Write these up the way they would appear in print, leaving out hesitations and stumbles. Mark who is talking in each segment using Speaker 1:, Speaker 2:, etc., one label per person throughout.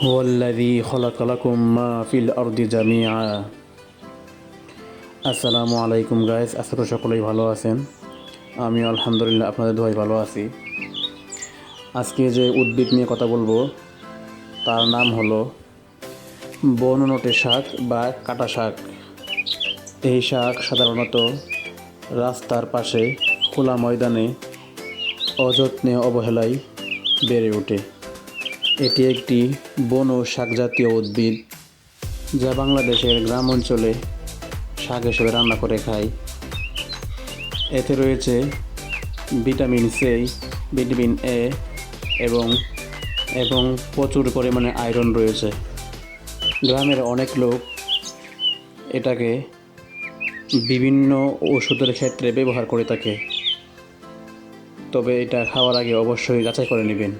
Speaker 1: হুয়াল্লাযী খালাকা লাকুম মা ফিল আরদি জামিআ। আসসালামু আলাইকুম গাইস, আশা করি সকলেই ভালো আছেন। আমি আলহামদুলিল্লাহ আপনাদের দোয়ায় ভালো আছি। আজকে যে উদ্ভিদ নিয়ে কথা বলবো তার নাম হলো বননটে শাক বা কাটা শাক। এই শাক সাধারণত রাস্তার পাশে খোলা ময়দানে অযত্নে অবহেলায় বেড়ে ওঠে। এটি একটি বন ও শাক জাতীয় উদ্ভিদ যা বাংলাদেশের গ্রাম অঞ্চলে শাক হিসেবে রান্না করে খায়। এতে রয়েছে ভিটামিন সি, ভিটামিন এ এবং এবং প্রচুর পরিমাণে আয়রন রয়েছে। গ্রামের অনেক লোক এটাকে বিভিন্ন ওষুধের ক্ষেত্রে ব্যবহার করে থাকে, তবে এটা খাওয়ার আগে অবশ্যই যাচাই করে নেবেন।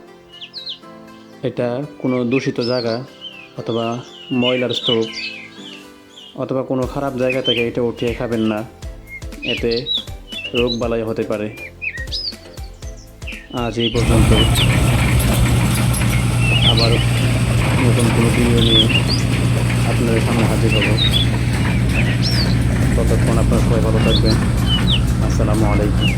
Speaker 1: এটা কোনো দূষিত জায়গা অথবা ময়লার স্তূপ অথবা কোনো খারাপ জায়গা থেকে এটা উঠিয়ে খাবেন না, এতে রোগবালাই হতে পারে। আজ এই পর্যন্ত, আবার নতুন কোনো ভিডিও নিয়ে আপনাদের সামনে হাজির হব। ততক্ষণ আপনারা সবাই ভালো থাকবেন। আসসালামু আলাইকুম।